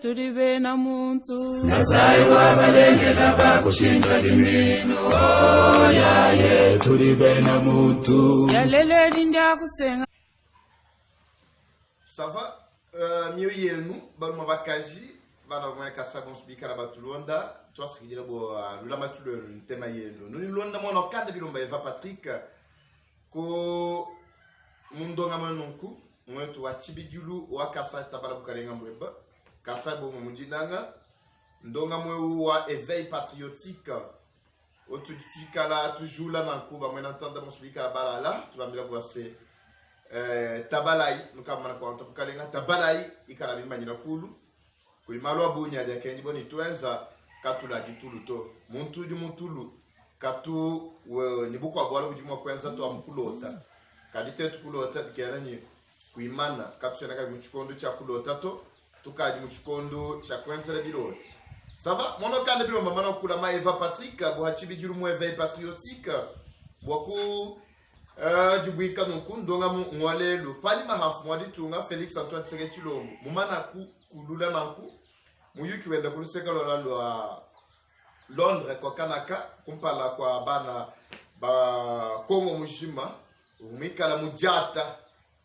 tulibe na muntu Kasai wabalengela bakushinja limino yaye tulibe na muntu yalele linda kusenga. Ça va mieux yenu balma bakaji bana mwana kasa konsubika la batulonda toi ce qui dit bo lula matulo tema yenu nous londa mona kande bilomba Eva Patrick ko mundonga manonku mwetu wa chibijulu wa kasa tabala bukalenga mweba kasa bo mujinanga ndonga mwe wa éveil patriotique otutikala toujours là nanku ba mwana entendre konsubika la balala tu vas me la boire tabalai nukamana kwa ntapukalenga tabalai ikala bimanyira kulu kulimalwa bunya ya kenji boni twenza katula gitulu to muntuju mutulu katu nibukwa bwala bujimwa kwenza to amkulota kadite tukulota bikenanyi kuimana katu senaka muchikondo cha kulota to tukaji muchikondo cha kwenza le bilota sava mono kande bilo mama kula ma Eva Patrick bo hachibi juru mu éveil patriotique boku Djibouika ndonga mwale lo pani mahafu mwadi tunga Félix Antoine Tshisekedi Tshilombo mumana kulula nanku muyuki wenda kuluseka lola lo Londres kwa kanaka kumpala kwa bana ba Kongo mushima umikala mujata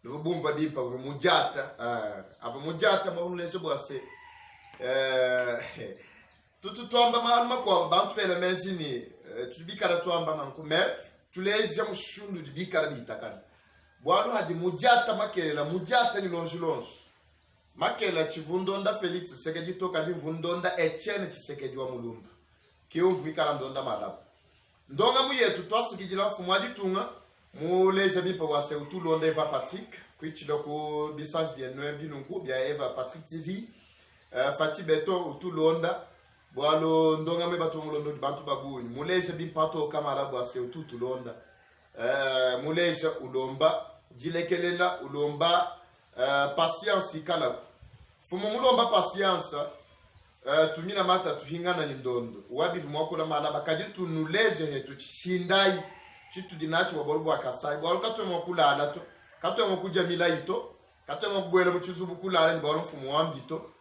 nubumva bimpa mujata ava mujata mahulese bwase tutu twamba malma kwa bantu bele menzini tubikala twamba nanku tuleja mushundu dibikala bitakana bwalo hadi mujata makelela mujata ni longe makela chivundonda Félix Tshisekedi toka di mvundonda Etienne Tshisekedi wa mulumba kiumvu mikala ndonda malapa ndonga muyetu twasikijila mfumu aditunga muleja bipa wase utulonda Eva Patrick kwichilo ku bisage bien noe binungu bia Eva Patrick TV Fati Beto utulonda bwalo ndonga me batu mulondo bantu babuni muleja bipato kama la bwase utulonda muleja ulomba jilekelela ulomba patience ikala fumo mulomba patience tumina mata tuhingana ndondo wabi vumwakula malaba kadi tunuleje hetu chindai chitu dinachi waborubu akasai bwalo katwe mwakula alato katwe mwakuja milaito katwe mwakubwele mchuzubu kula ala nibwalo mfumo wambito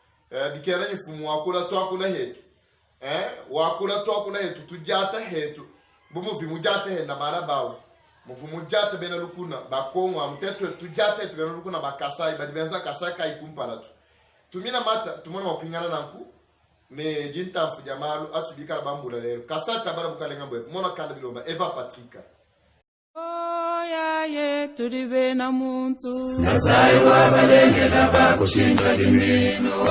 bikela ni mfumo wakula tuakula hetu wakula tuakula hetu tujata hetu bumu vimujata he na malabawu mufumujata bena lukuna bakongwa mteto tujata hetu bena lukuna bakasai badibenza kasai kai kumpala tu tumina mata tumona wapingana nanku me jinta mfuja malu atubika la bambula lero kasa tabara bukalenga mbwe mona kanda bilomba Eva Patrick yaye tulibe na muntu Kasai wabalengela bakushinja limino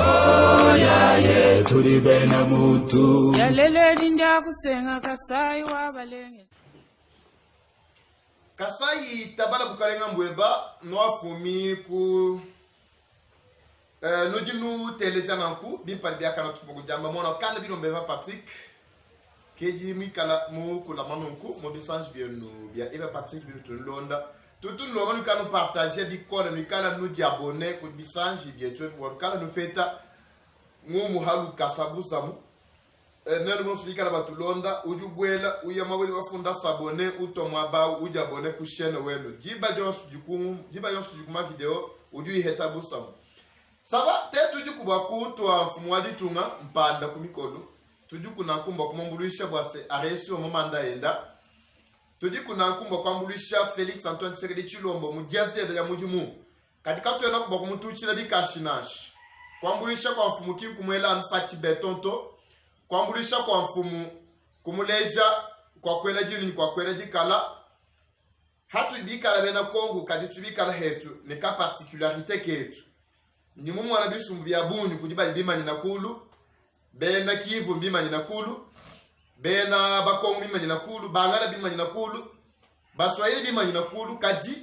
yaye tulibe na muntu yalele linda kusenga Kasai wabalenge Kasai tabala bukalenga mbweba noafumi ku nous téléchargeons nanku bimpa bia kana tupogo jamba mona kanda bilomba Eva Patrick keji mikala mu kula manonku mo message bien no bia Eva Patrick bien tout londa tout le monde kan nous partager bi kola nous kala nous di abonner ko message bien tu pour kala nous feta mu halu kasabu samu nene mo expliquer la batulonda uju bwela uyama wali bafunda s'abonner utomwa ba uju abonner ku chaîne wenu jiba jonsu du ma vidéo uju iheta busamu. Ça va, t'es toujours kubaku toi fumwadi tunga mpanda kumikolo. Toujours kuna kumba kumambuluisha bwase aresi omomanda enda. Toujours kuna kumba kumambuluisha Félix Antoine Tshisekedi Tshilombo mudiazi ya mujumu. Katika tuena kuba kumutuchila bikashinash. Kumambuluisha kwa mfumu kim kumwela anfati betonto. Kumambuluisha kwa mfumu kumuleja kwa kwela jini kwa kwela jikala. Hatu bikala bena Kongo kaditu bikala hetu. Nika particularité ketu. Ni mumu wanabisu mbia buni kujiba bima ninakulu bena Kivu bima ninakulu bena Bakongo bima ninakulu Bangala bima ninakulu Baswahili bima ninakulu kaji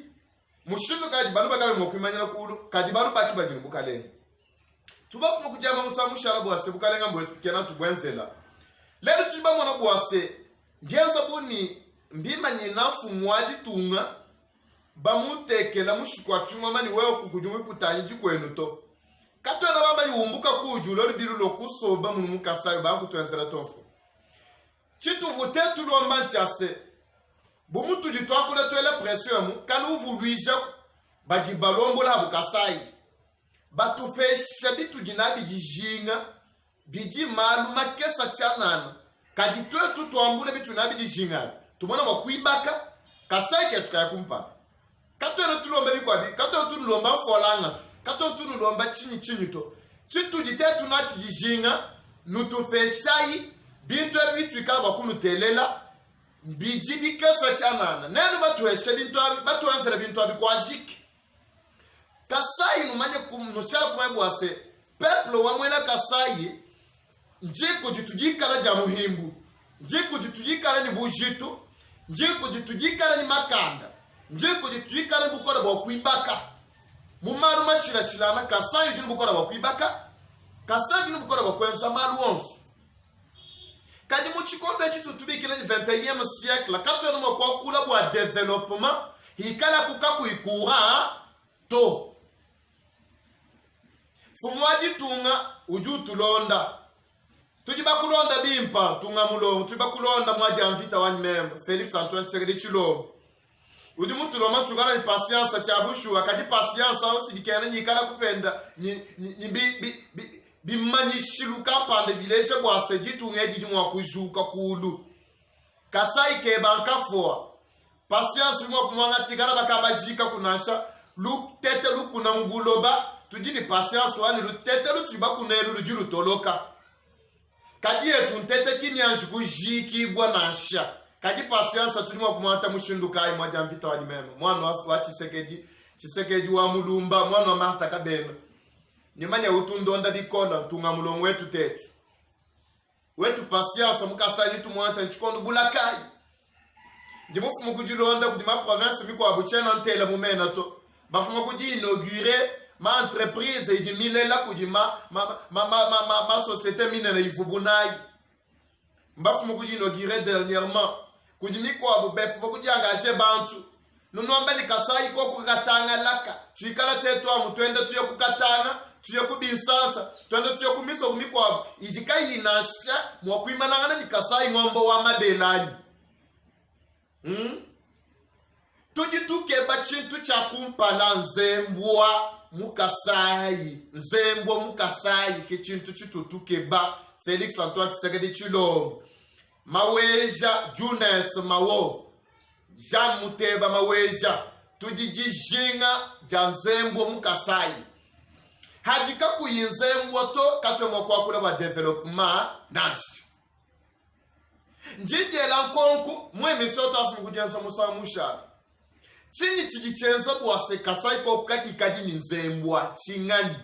mushinu kaji balu bagawe mokuma ninakulu kaji balu baki bagini bukale tubafu mukujama musamushala bwase bukalenga mbwe kena tubwenzela lero tuba mwana bwase ngenza buni mbima ninafu mwadi tunga bamutekela mushikwa chuma mani wewe kukujumi kutanyi kwenu to katwe na baba yumbuka kujula libiru lokusoba mu mukasayo ba kutwenzera tofu chitu votetu lomba nchase bomutu ditwakula twele pression mu kanu vuwija baji balombo la bukasayi batupesha bitu jinabi jijinga biji malu makesa chanana kadi twetu tuambule bitu nabi jijinga tumona makuibaka kasaike tukaya kumpa kato no tulomba bikwabi kato tulomba folanga tu kato tulomba chini to chitu jitetu na chijinga nutupeshai bintu bitu ikaba kunutelela biji bikesa chanana nenu batuesha bintu batu ansela bintu abikwajiki Kasai numanye kumnuchala kumebwase peplo wamwela Kasai njiko jitujikala ja muhimbu njiko jitujikala ni bujitu njiko jitujikala ni makanda njiko jitujikala ni bukora bwa kuibaka mumaru mashirashirana Kasai jini bukora bwa kuibaka Kasai jini bukora bwa kwenza maru onsu kadi muchikondo echitu tubikila ni 21e siècle kato no kwa kula bwa development hikala kukaku ikura to Fumwaji tunga uju tulonda tujiba kulonda bimpa tunga mulo tujiba kulonda mwaji amvita wani memba Felix Antoine Tshisekedi Tshilombo uji mutuloma tugala ni pasiansa chabushu wakati pasiansa osi bikene nyikala kupenda bimanyishiluka pande bileshe bwase jitunga ejiji mwakujuka kulu Kasai kebanka foa pasiansa mwa kumwanga tigala bakabajika kunasha lu tete lu kuna mguloba tudini patience wani lutete lutuba kunelu lujilu toloka kadi etu ntete kinyanji kujiki bwa nasha kadi patience tulimo kumata mushindu kai mwaja mvita wadi mema mwana wa Tshisekedi wa mulumba mwana wa Martha Kabembe nimanya utundonda bikola tunga mulongo wetu tetu wetu patience mukasani tumwata nchikondo bulakai ndimufu mukujilonda kudima province miko abuchena ntela mumena to bafuma kuji inaugurer ma entreprise et du milela kujima ma société minene ifubunai mbafu mukuji inauguré dernièrement kujimi kwa bubep mukuji engagé bantu nunomba ni Kasai ko kukatanga laka tuikala tetu amu twende tuyo kukatanga tuyo kubinsasa twende tuyo kumiso kumikwa ijika inasha mwakuimanangana ni Kasai ngombo wa mabelani tujituke bachintu cha kumpala nzembwa mukasai nzembo mukasai kichintu chitutuke ba Felix Antoine Tshisekedi Tshilombo maweja Junes mawo Jean Muteba maweja tujijinga ja nzembo mukasai hadika kuyinzembo to katwe kwa kula ba development nansi njidela nkonku mwe misoto afu kujenza musamusha chini chijichenza bwase Kasai ko kaki kadi nzembwa chingani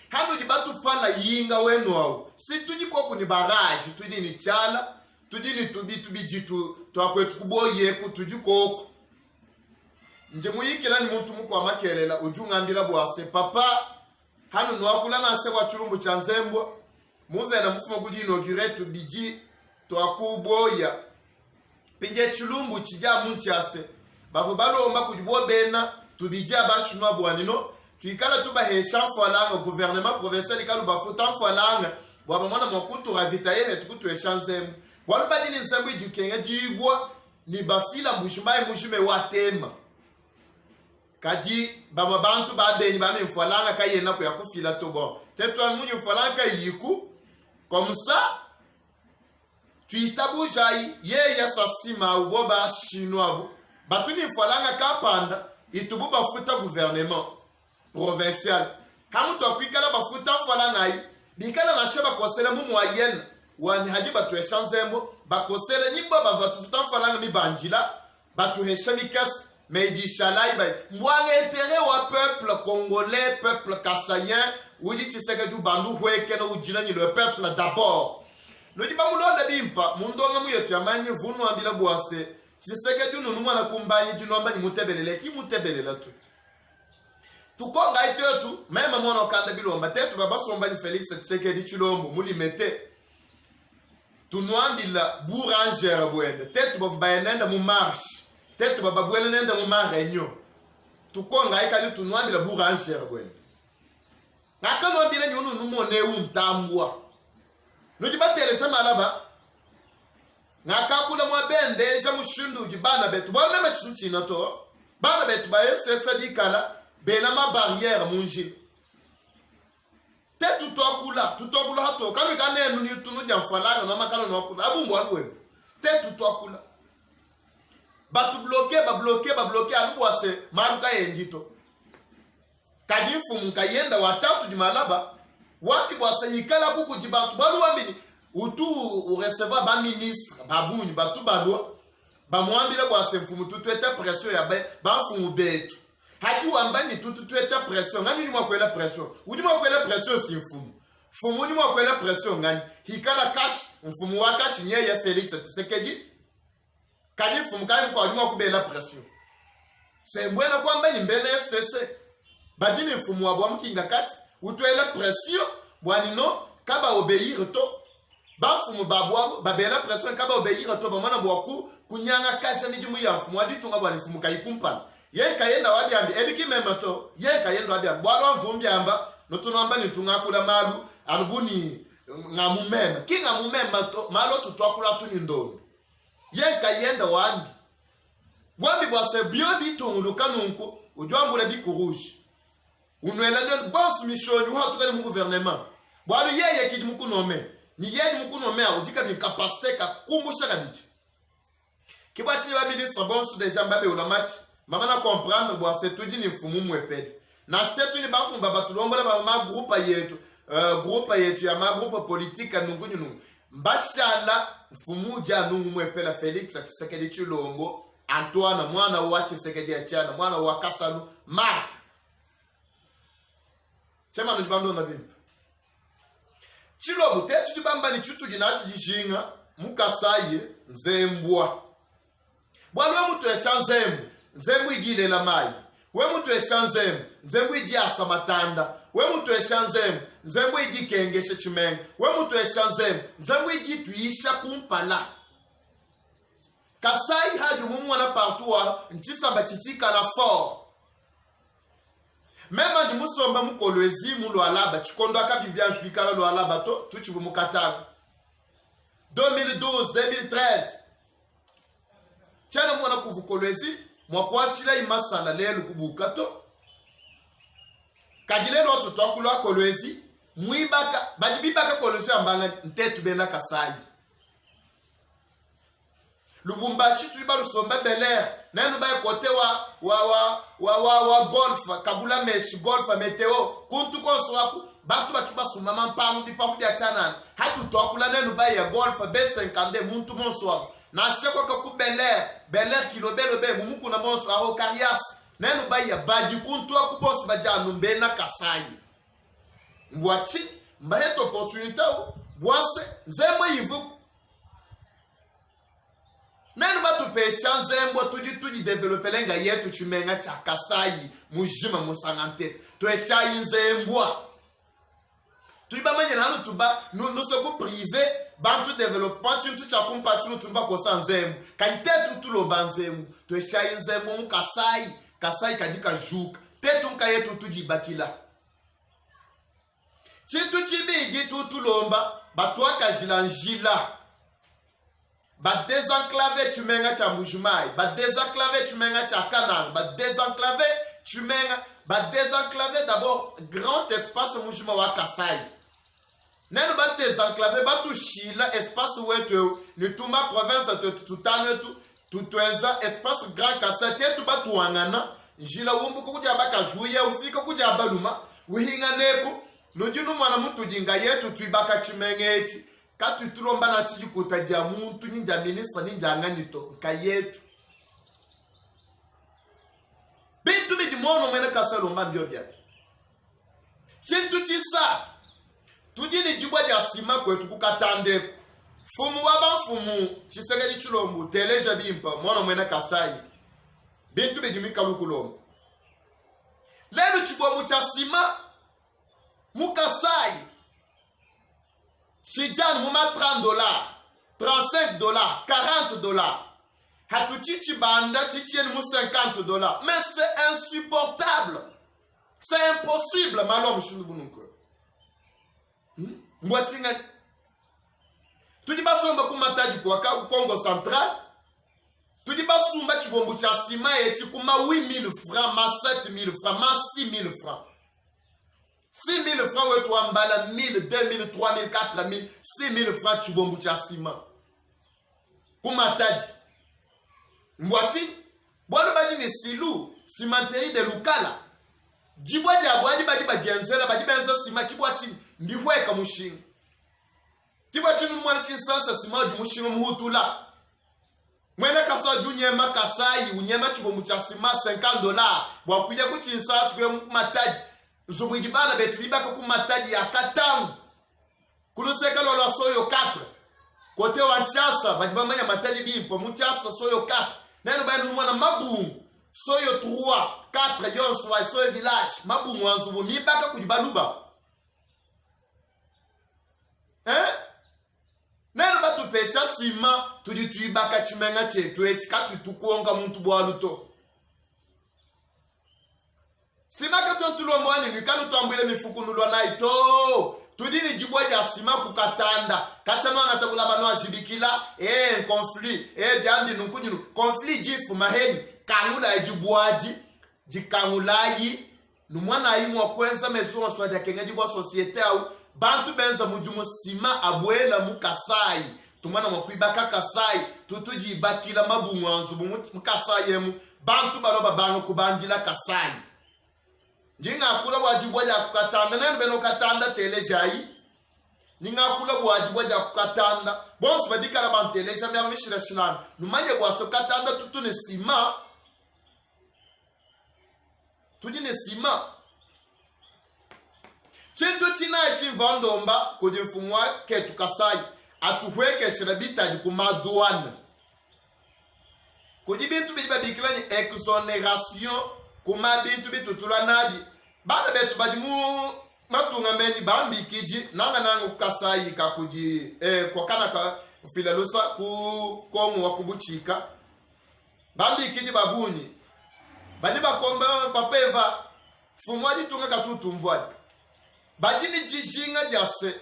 hano dibatu pala yinga wenu au si tuji ko kuni barrage tudi ni chala tudi ni tubi jitu to akwetu kuboye ku tuji ko nje muyikira ni muntu muko amakelela ujungambira bwase papa hano no akula na se wa chulumbu cha nzembwa muve na mufuma kudi inaugure tubiji to akuboya pinje chulumbu chija muntiase bafu balomba kujibo bena tubijia bashunwa bwanino tuikala tuba hesha mfalanga gouvernement provincial ikalu bafu tamfalanga bwaba mwana mwakutu ravitaye netukutu eshanzemu walo badini nsembu ijukenga jigwa ni bafila mbushumbaye mbushime watema kaji bama bantu babeni bame mfalanga kayena ko yakufila to bon tetwa munyu mfalanga yiku comme ça tuitabu jai ye ya sasima uboba chinois batuni mfalanga kapanda itubu bafuta gouvernement provincial hamuto akwikala bafuta mfalanga yi bikala na sheba kosela mu moyenne wani haji batu eshanzembo bakosela nyimba batufuta mfalanga mi banjila batu heshani kas meji shalai bay mwange intérêt wa peuple congolais peuple kassayen wudi Tshisekedi bandu hweke na ujila ni le peuple d'abord no diba mulonda bimpa mundonga mu yetu yamanye vunu ambila bwase Tshisekedi nunu mwana kumbanye jinomba ni mutebelele ki mutebelela tu tukonga itetu mema mwana okanda bilomba tetu baba somba ni Felix Tshisekedi Tshilombo mulimete tunwambila bourangère bwende tetu bavu bayenenda mu marche tetu baba bwele nenda mu marenyo tukonga ikali tunwambila bourangère bwende nakano bile nyunu numone untambwa nujibatele malaba nakakula mwa bende ja mushundu jibana betu bana metu china to bana betu ba sesa dikala bena ma barrière munji tutokula hato kami kane nuni tunu jamfalanga na makalo na wakula abungu alwe te tutokula batu bloquer alubu ase maruka yenjito kaji mfumu kayenda watatu di malaba wati bwase yikala kuku jibatu balu wambini utu receva ba ministre babuni batu balwa ba mwambile bwase mfumu tutwete pression ya ba mfumu betu haki wambani tutwete pression ngani ni mwakwela pression udi mwakwela pression si mfumu mfumu ni mwakwela pression ngani hikala cash mfumu wa cash nyeye Felix Tshisekedi kaji mfumu kai mko adi mwakubela pression sembwena kwamba ni mbele FCC badini mfumu wa bwa mkinga kati utwele pression bwanino kaba obéir to ba mfumu babwa babela pression kaba obéir to bamana bwaku kunyanga kasha ni jumu ya mfumu adi tunga bwa mfumu kai kumpana ye kayenda wabyambi ebiki memato ye kayenda wabyambi bwalo mvumbi amba notunamba ni tungakula malu albuni ngamumema kinga mumema to malo tutwakula tuni ndondo ye kayenda wambi bwase bio bitunguluka nunko ujwambula bikuruji unwela ndio boss mission yu hatu kali mu gouvernement bwalo yeye kidi mukunome ni yeye mukunome udika ni capacité ka kumbusha kabiti kibati ba ministre bon sous déjà mbabe ulamati mama na comprendre bwase tudi ni mfumu mwepele na stetu ni bafu mbaba tulombola ba ma groupe yetu ya ma groupe politique nungu mbashala mfumu ja nungu mwepela Felix Tshisekedi Chilombo Antoine mwana wa Tshisekedi ya Chana mwana wa Kasalu Marthe chema nibando na bimba Chilombo tetu dibamba ni chutu ginati jishinga mukasaye nzembwa bwalo mutu eshanzembu nzembu igile la mai we mutu eshanzembu nzembu igi asamatanda we mutu eshanzembu nzembu igi kengeshe chimenga we mutu eshanzembu nzembu igi tuisha kumpala Kasai haju mumwana partout ntisa batitika la fort même ndi musomba mukolwezi mu lwalaba chikondo akabivya nshwikala lwalaba to tuchivu mukatanga 2012 2013 chana mwana kuvukolwezi mwakwashila imasala lelu kubukato kajilelo otu twakula kolwezi muibaka bajibibaka kolwezi ambanga ntetu bena Kasai Lubumbashi tuiba lusomba Belair nenu ba kote wa golf kabula meshi golf meteo kuntu konso waku batu bachuba sumama mpangu bipamu bya chana hatu twakula nenu ba ya golf B50 muntu monso waku na sheko ka ku Belair kilobelo be mumuku na monso aho Karias nenu ba ya baji kuntu waku boss bajanu mbena Kasai mbwachi mbaheto opportunité bwase zemwe yivu nenu batu pesha nzembo tuji developer lenga yetu chumenga cha Kasai mujima musangante to eshayi nzembwa tuiba manye nanu tuba no se ko privé bantu development tu cha kompati no tuba ko sanzembo kaite tu lo banzembo to eshayi nzembo mu Kasai kadika juka tetu nka yetu tuji bakila chitu chibiji tu lomba batu akajilanjila ba désenclavé chumenga cha Mbujimai ba désenclavé chumenga cha Kananga ba désenclavé d'abord grand espace Mbujima wa Kasai nenu ba désenclavé ba tushila espace wetu ni tuma province tutane tuenza espace grand Kasai tetu ba tuangana njila wumbu kuja baka juye ufika kuja baluma uhinga neku nujinu mwana mutu jinga yetu tuibaka chimengeti katu tulomba na siji kutajia muntu ninja ministre ninja nganito nkayetu bintu bidi mono mwene Kasalo mbio byatu chintu chisa tujini jibwa ja sima kwetu kukatande fumu waba fumu Tshisekedi Chilombo teleja bimpa mono mwene Kasai bintu bidi mikalukulombo lelu chibwa mucha sima mukasai Chijan muma $30, $35, $40. Hatuchichi banda chichien mu $50. Mais c'est insupportable. C'est impossible, malom shunubununko. Mwatinga. Tudi basomba kumataji kwa Congo Central. Tudi basumba chibombu cha sima eti kuma 8,000 francs, ma 7,000 francs, ma 6,000 francs. 6 000 francs wetu ambala 1000, 2000, 3000, 4000, 6000 francs chibombu cha sima. Kumataji. Mwati, bwana baji ni silu, simantei de lukala. Jibwa jabwa jiba jenzela, baji benzo sima kibwati ndiweka mushinga. Kibwati numwana chinsansa sima mushinga muhutula. Mwene kasa junyema kasai, unyema chibombu cha sima $50. Bwakuye kuchinsansa kwe mkumataji. Nzubu jibana betu bibaka kumataji ya katangu. Kuluseka lolo soyo 4. Kote wanchasa, bajibamanya mataji bimpo, mchasa soyo 4. Nenu bayanu mwana mabungu, soyo 3, 4, yonswa, soyo village, mabungu wanzubu, mibaka kujibaluba. Nenu batu pesha sima, tudituibaka chimenga chetu, katu tukuonga muntu bualuto. Sima kato tulomwani, nikanu tuambile mifuku nulwa naito. Tudini jibwaja sima kukatanda. Kachano angatakula bano ajibikila. Konflit. Biambi nukunyinu. Konflit jifu maheni. Kangula jibwaji. Jikangulayi. Numwana imu wakwenza mesu wanswaja kenga jibwa sosiete au. Bantu benza mujumu sima abuela mukasai. Tumwana mwakuibaka kasai. Tutuji ibakila mabungu wanzubu mukasai yemu. Bantu baloba bango kubanjila kasai. Njinga kula wajibwaja kukatanda. Nenu beno katanda telejai. Ninga kula wajibwaja kukatanda. Bonsu badikala banteleja miya mishira shilana. Numanye bwaso katanda tutune sima. Tujine sima. Chintu china chimvandomba kujimfumwa ketu kasai. Atuweke shirabita jikumaduana. Kujibintu bijibabikila ni exoneration. Kuma bintu bitutula nabi. Bada betu bajimu matunga meni bambi kiji. Nanga kasai kakuji. Kwa kana ka filalusa kukomu wakubuchika. Bambi kiji babuni. Bajiba komba papeva. Fumwaji tunga katutu mvwadi. Bajini jishinga jase.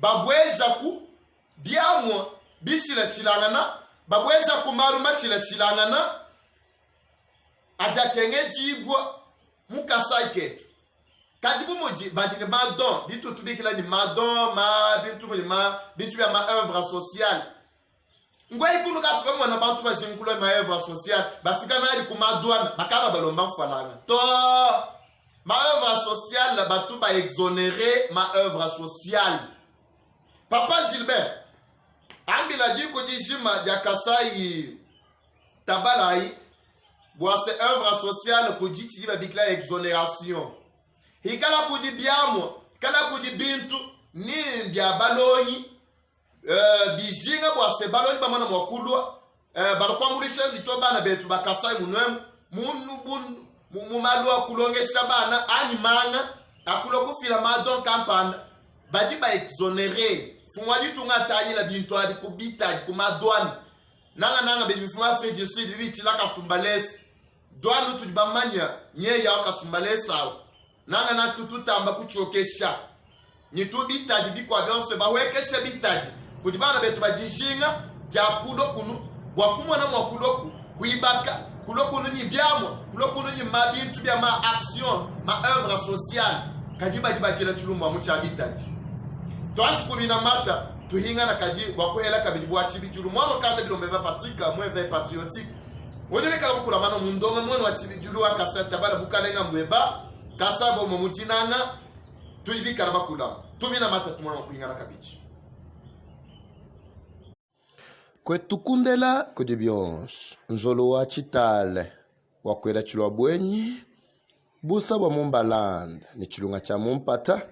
Babweza ku. Biamwa. Bishila shilangana. Babweza kumaruma shila shilangana. Aja kenge jibwa mukasai ketu. Kajibu moji bajine madon. Bintu tubikila ni madon. Bintu ya ma œuvre sociale. Ngwe ikunu katuwa mwana bantu ba jinkula ma œuvre sociale. Bapika na di kumadouane. Bakaba balomba mfalanga. To ma œuvre sociale batu ba exonérer ma œuvre sociale. Papa Gilbert. Ambila jiko jishima jakasai tabalai. Boise œuvre sociale kudi tiba bikla exonération. Hikala kudi biamo, kala kudi bintu ni bia baloni bijinga boise baloni bamana mwakulwa balokwangulisha bitoba na betu bakasai munwemu munubundu mumalwa kulongesha bana ani manga akulo kufila madon kampanda badi ba exonérer fumwaji tunga tani la bintu adi kubita kumadouane nanga be bifuma Afrique du Sud biti la kasumbalesi douane tudibamanya nye ya kasumbalesa nanga tutamba kuchokesha ni tubitaji bikwa byonse bawekesha bitaji kudibana betu bajishinga jakulo kunu bwakumwa na mwakuloku kuibaka kulokunu ni byamwa kulokunu ni mabintu bya ma action ma œuvre sociale kajiba jibajira chulumba mucha bitaji twansi kumina mata tuhinga na kaji wakuhela kabidi bwachi bijuru mwana kanda bilombe Patrika mweve patriotique wodele kala kula mano mundonga mwana wa chibijuru akasata bala bukalenga mweba kasabo mumutinanga tuibika bakula tumina mata tumwana kuhinga na kabiji Kwetukundela kudibionsh nzolo wa chitale wakwela chilwa bwenyi busa wa mumbalanda ni chilunga cha mumpata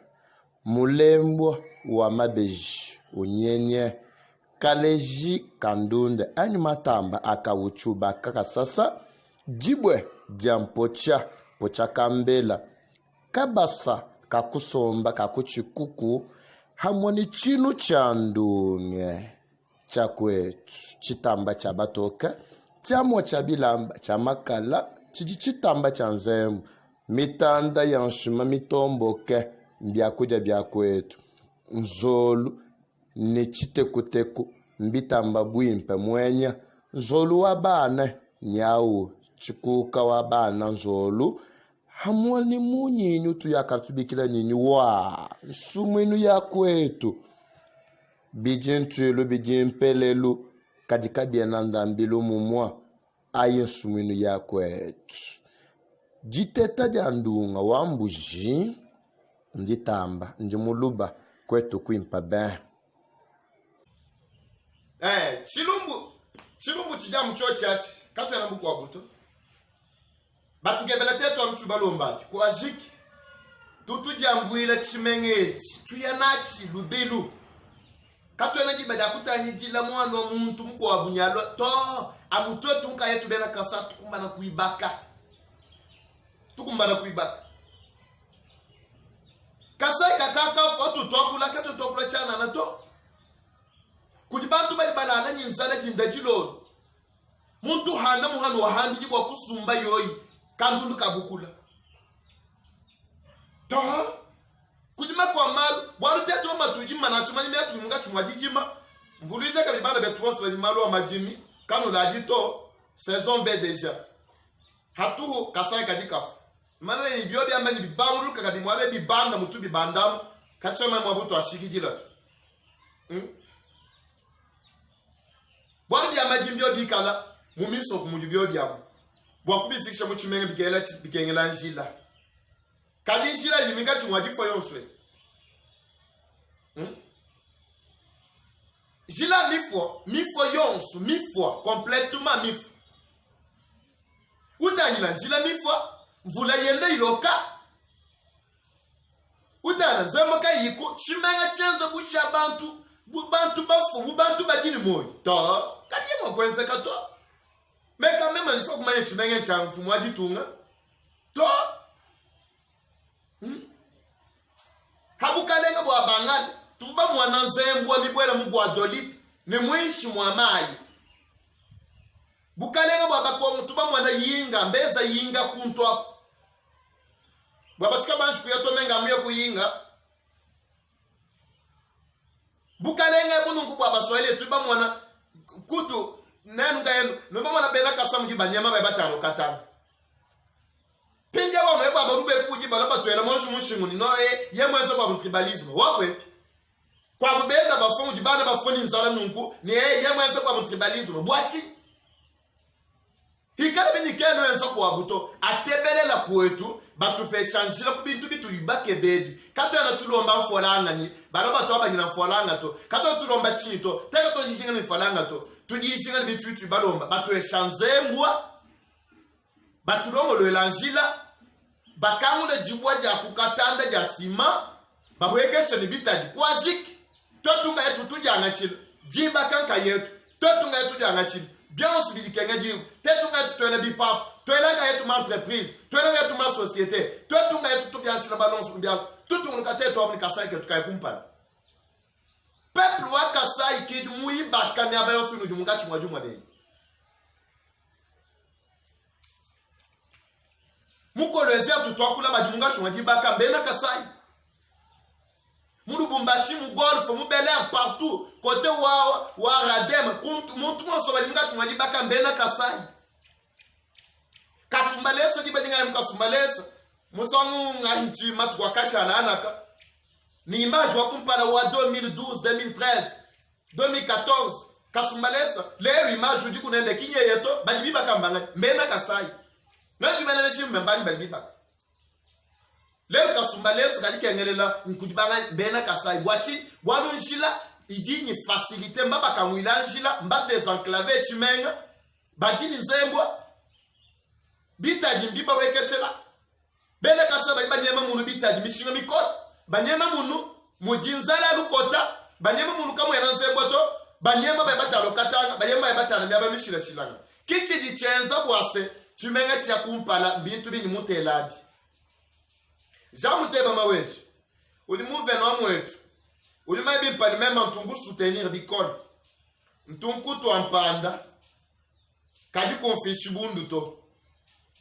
mulembwa wa mabeji unyenye kaleji kandunde ani matamba akawuchuba kakasasa jibwe jampocha pocha kambela kabasa kakusomba kakuchikuku hamoni chinu chandunge chakwetu chitamba cha batoka chamo cha bilamba cha makala chitamba cha nzemu mitanda ya nshima mitomboke mbyakuja byakwetu nzolu ni chitekuteku mbitamba bwimpe mwenya nzolu wa bana nyawu chikuka wa bana nzolu hamwani munyinyu tu yakatubikila nyinyu wa sumwinu ya kwetu bijintwelu bijimpelelu kadikabia nandambilo mumwa ayin sumwinu ya kwetu jiteta jandunga wa mbuji nditamba ndimuluba kwetu kuimpa ben chilumbu chijamu chochachi katu ya nambuku wa buto batugebele teto mtu balombati kwa jiki tutu jambuile chimengechi tuyanachi lubilu katu ya najiba jakuta njila mwana wa muntu mko wa bunyalo to amutoe tunka yetu bena kasa tukumbana kuibaka kasai kakaka watu tokula kato tokula chana na to kujibantu bali balala nyinzala jindajilo muntu hana muhanu wa handi jibwa kusumba yoyi kandundu kabukula to kujima kwa malu walu tetu matujima na shumani metu munga chumwajijima mvuluisha kabibana betuwansu bali malu wa majimi kanu lajito saison B deja hatu kasai kadikafu mana ni biobi ama ni bibanguru kakadi mwabe bibanda mutu bibandamu kachoma mwabuto ashikijila tu bwari bya majimbo bikala mumiso kumujibyo byabo bwakubifikisha mu chimenge bikengela njila kadi njila liminga chimwajifo yonswe jila mifo yonsu mifo complètement mifo utanyila njila mifo mvula yende iloka utana zemoka yiko chimenge chenza bucha bantu bantu bajini moyo to kati mo kwenze kato meka mema nifo kumanye chimenge cha mfumu ajitunga to habukalenga bwa bangali tuba mwana nzembwa mibwela mugwa dolit ne mwishi mwa mai bukalenga bwa bakongo tuba mwana yinga mbeza yinga kuntwa bwa batika banshi kuyato menga muye kuyinga bukalenga bunungu bwa baswahili tuba mwana kutu nenga yenu no mwana bena kasamu jibanyama ba batano katano pinja wono eba barube kuji balaba twela monshu mushinguni no ye mwenzo kwa tribalisme wakwe kwa bubenda bafongu jibana bafoni nzala nungu ni ye mwenzo kwa tribalisme bwati hikale bini keno yenzo kwa buto atebele la kwetu batupe chancela kubintu bitu yibake bedi kato yana tulomba mfolanga ni balaba to abanyina mfolanga to kato tulomba chinito teka to jishinga ni mfolanga to tujishinga bitu bitu balomba batu echanzembwa batulomo lo elanjila bakamule jibwa ja kukatanda ja sima bahwekesha ni bitaji kwazik totunga yetu tujanga chilo jiba kanka yetu totunga yetu janga chilo bien su bikenga jibu tetunga yetu twele bipap twelanga yetu ma entreprise twelanga yetu ma société totunga yetu tubyanchila balonso kubyanso tutunga kateto amni kasai ke tukai kumpana peuple wa kasai ki muiba kamya bayosu nu jumunga chimwa jumwa de mukolezea tutwakula bajimunga chimwa jibaka mbena kasai Murubumbashi mugolpo mubelea partout côté wa radem muntu monso balinga tumali baka mbena kasai kasumbalesa dibadinga mkasumbalesa musongu ngahichi matu wakashala anaka ni image wa kumpara wa 2012 2013 2014 kasumbalesa lero image udi kunende kinye yeto balibi baka mbanga mbena kasai nazi bana beshi mbambani balibi baka lero kasumbalesa kalikengelela nkujibanga mbena kasai bwachi bwalo njila idinyi facilité mbaba kamwila njila mba desenclaver chimenga badini nzembwa bitaji mbiba wekesela bele kasaba banyema munu bitaji mishinga mikota banyema munu mujinzala lukota banyema munu kamwe nzembwa to banyema bayabata katanga banyema bayabata na mishira shilanga kichi dichenza bwase chimenga chia kumpala bintu bini mutelabi jamuteba mawetu uli muveno amwetu uli maibi mpani mema ntungu soutenir bikoni ntungu to ampanda kadi konfishi bundu to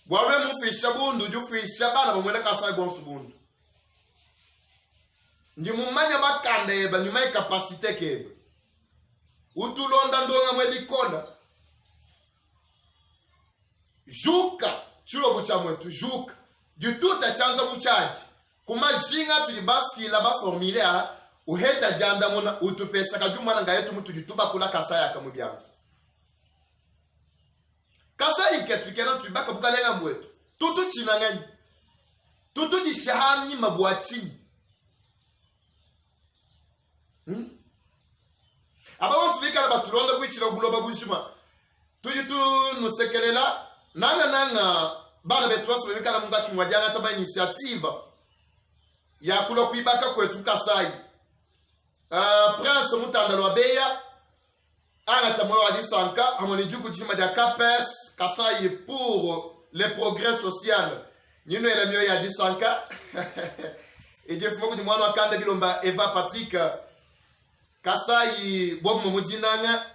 gwalwe mufisha bundu jufisha bana bamwele kasai bonsu bundu ndi mumanya makanda eba nyuma capacité keba utulonda ndonga mwe bikola juka chilo bucha mwetu juka du tout a chanza muchaji kuma jinga tuliba fila ba formule a uheta janda mona utupesa kajuma na ngayetu mtu jituba kula kasaya kamubyanza kasaya iketwikena tubaka bukalenga mwetu tutu chinangani tutu dishahani mabwachi Aba sibika la batulonda kwichira guloba bushima tujitu nusekelela nanga bana betu sibika la mungachu mwajanga taba initiative ya kula kuibaka kwetu Kasai Prince Mutandalo Abeya anatamwa wadi sanka hamoni juku jima ja CAPES Kasai pour le progrès social nino ele myo ya di sanka eje fumo ku mwana wakanda bilomba Eva Patrick Kasai bomu mujinanga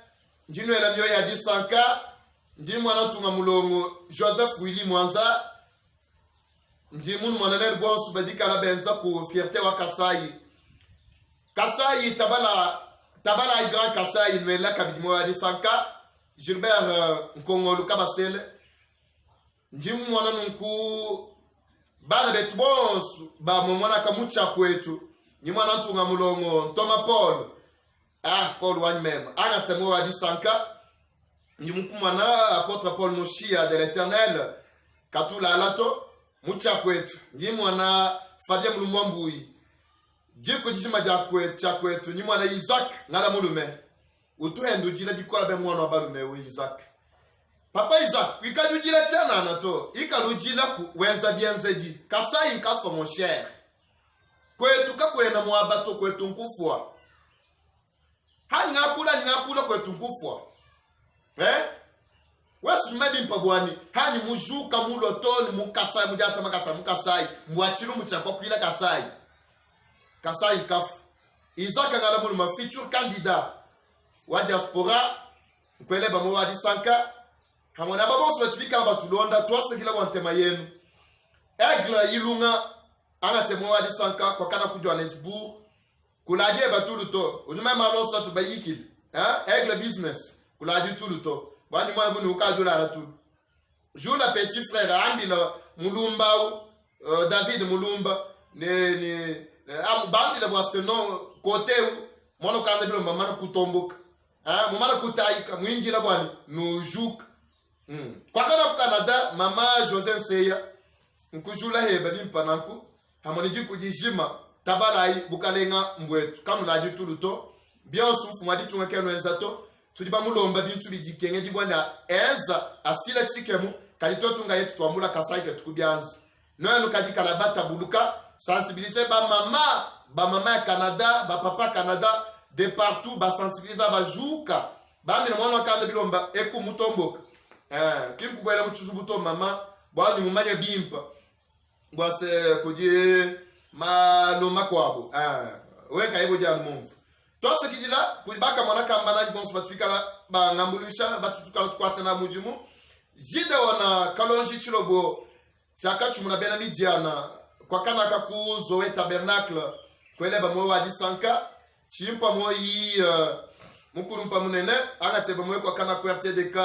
njino ela myo ya di sanka ndi mwana tunga mulongo Joseph Willy Mwanza ndi munu mwana ner bonsu badika la benza ku fierté wa Kasai tabala grand Kasai nwela kabidimo ya di sanka Gilbert Nkongo Lukabasele ndi mwana nunku bana betu bonsu ba mwana kamucha kwetu ni mwana tunga mulongo Thomas Paul Paul wani même anatemo wa di sanka ni mkumana apôtre Paul Noshia de l'Éternel katula alato mucha kwetu ni mwana Fabien Mulumwambui jiko jishima ja kwetu ni mwana Isaac ngala mulume utuendo jila bikola be mwana balume we Isaac Papa Isaac wikajujila tena anato ikalujila kuwenza bienzeji Kasai nkafa mon cher kwetu kakwena mwabato kwetu nkufwa ngakula kwetu nkufwa wesu mmedi mpabwani hani mujuka mulotoni mukasai mujata makasa mukasai mwachilu muchakwa kuila Kasai nkafu Isaac ngala mulu ma futur candidat wa diaspora mkwele ba mwa di sanka hamona babo so tubika batulonda twasekila kwa ntema yenu Aigle Ilunga anatemo wa di sanka kwa kana ku Johannesburg kulaje batuluto uduma maloso tubayikili Aigle business kulaje tuluto bani mwana bunu ukajula ratu Jula petit frère ambila Mulumba David Mulumba ne bambi la boiste non côté mono kanda bilo mama kutomboka mama kutaika mwingi la bwani nujuk kwa kana Canada mama José Nseya nkujula heba bimpananku hamoni jikujishima tabalai bukalenga mbwetu kanu la jutuluto bien sufu mwadi tunga kenu enzato tudiba mulomba bintu bijikenge jibwana enza afila chikemu kalitoto nga yetu tuamula Kasai ke tukubyanza noyanu kadikala bata buluka sensibiliser ba mama ya Canada ba papa Canada de partout ba sensibiliser ba juka ba mina mwana kanda bilomba eku mutomboka kinkubwela muchuzu buto mama bwani mumanya bimpa bwase kuje maloma kwabo weka ibo jana mumfu tose kijila kubaka mwana kambana bonso batwikala ba ngambulisha batutukala tukwatana mujimu jide wana kalonji chilobo chaka chumuna bena midiana kwa kana kakuzo we tabernacle kwele ba mwa di sanka chimpa moyi mukurumpa munene angateba mwe kwa kana ku RTDK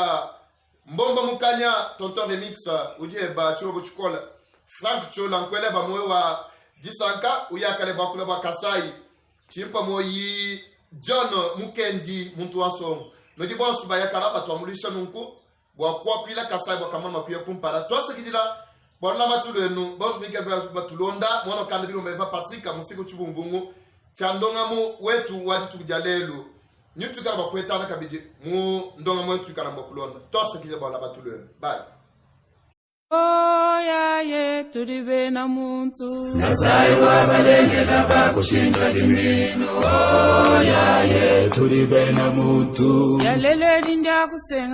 mbomba mukanya tonton remix uje ba chirobo chikola Frank Chola kwele ba mwe wa di sanka uyakale ba kula ba Kasai chimpa moyi John Mukendi muntu waso no di bonsu ba yakala ba twamulisha nunku bwa kwa pila Kasai bwa kamama kuya kumpara twase kidila Borla matulenu, borla mika batulonda, mwana kanda bilo meva Patrick mufiko chubumbungu, chandonga mu wetu wadi tukujalelu. Nyutu kana bakweta na kabiji, mu ndonga mu wetu kana bakulonda. Tosa kije borla batulenu. Bye. Oh ya ye tulibe na muntu. Kasai wabalenge laba kushinja limino. Oh ya ye tulibe na muntu. Ya lele linda kusenga.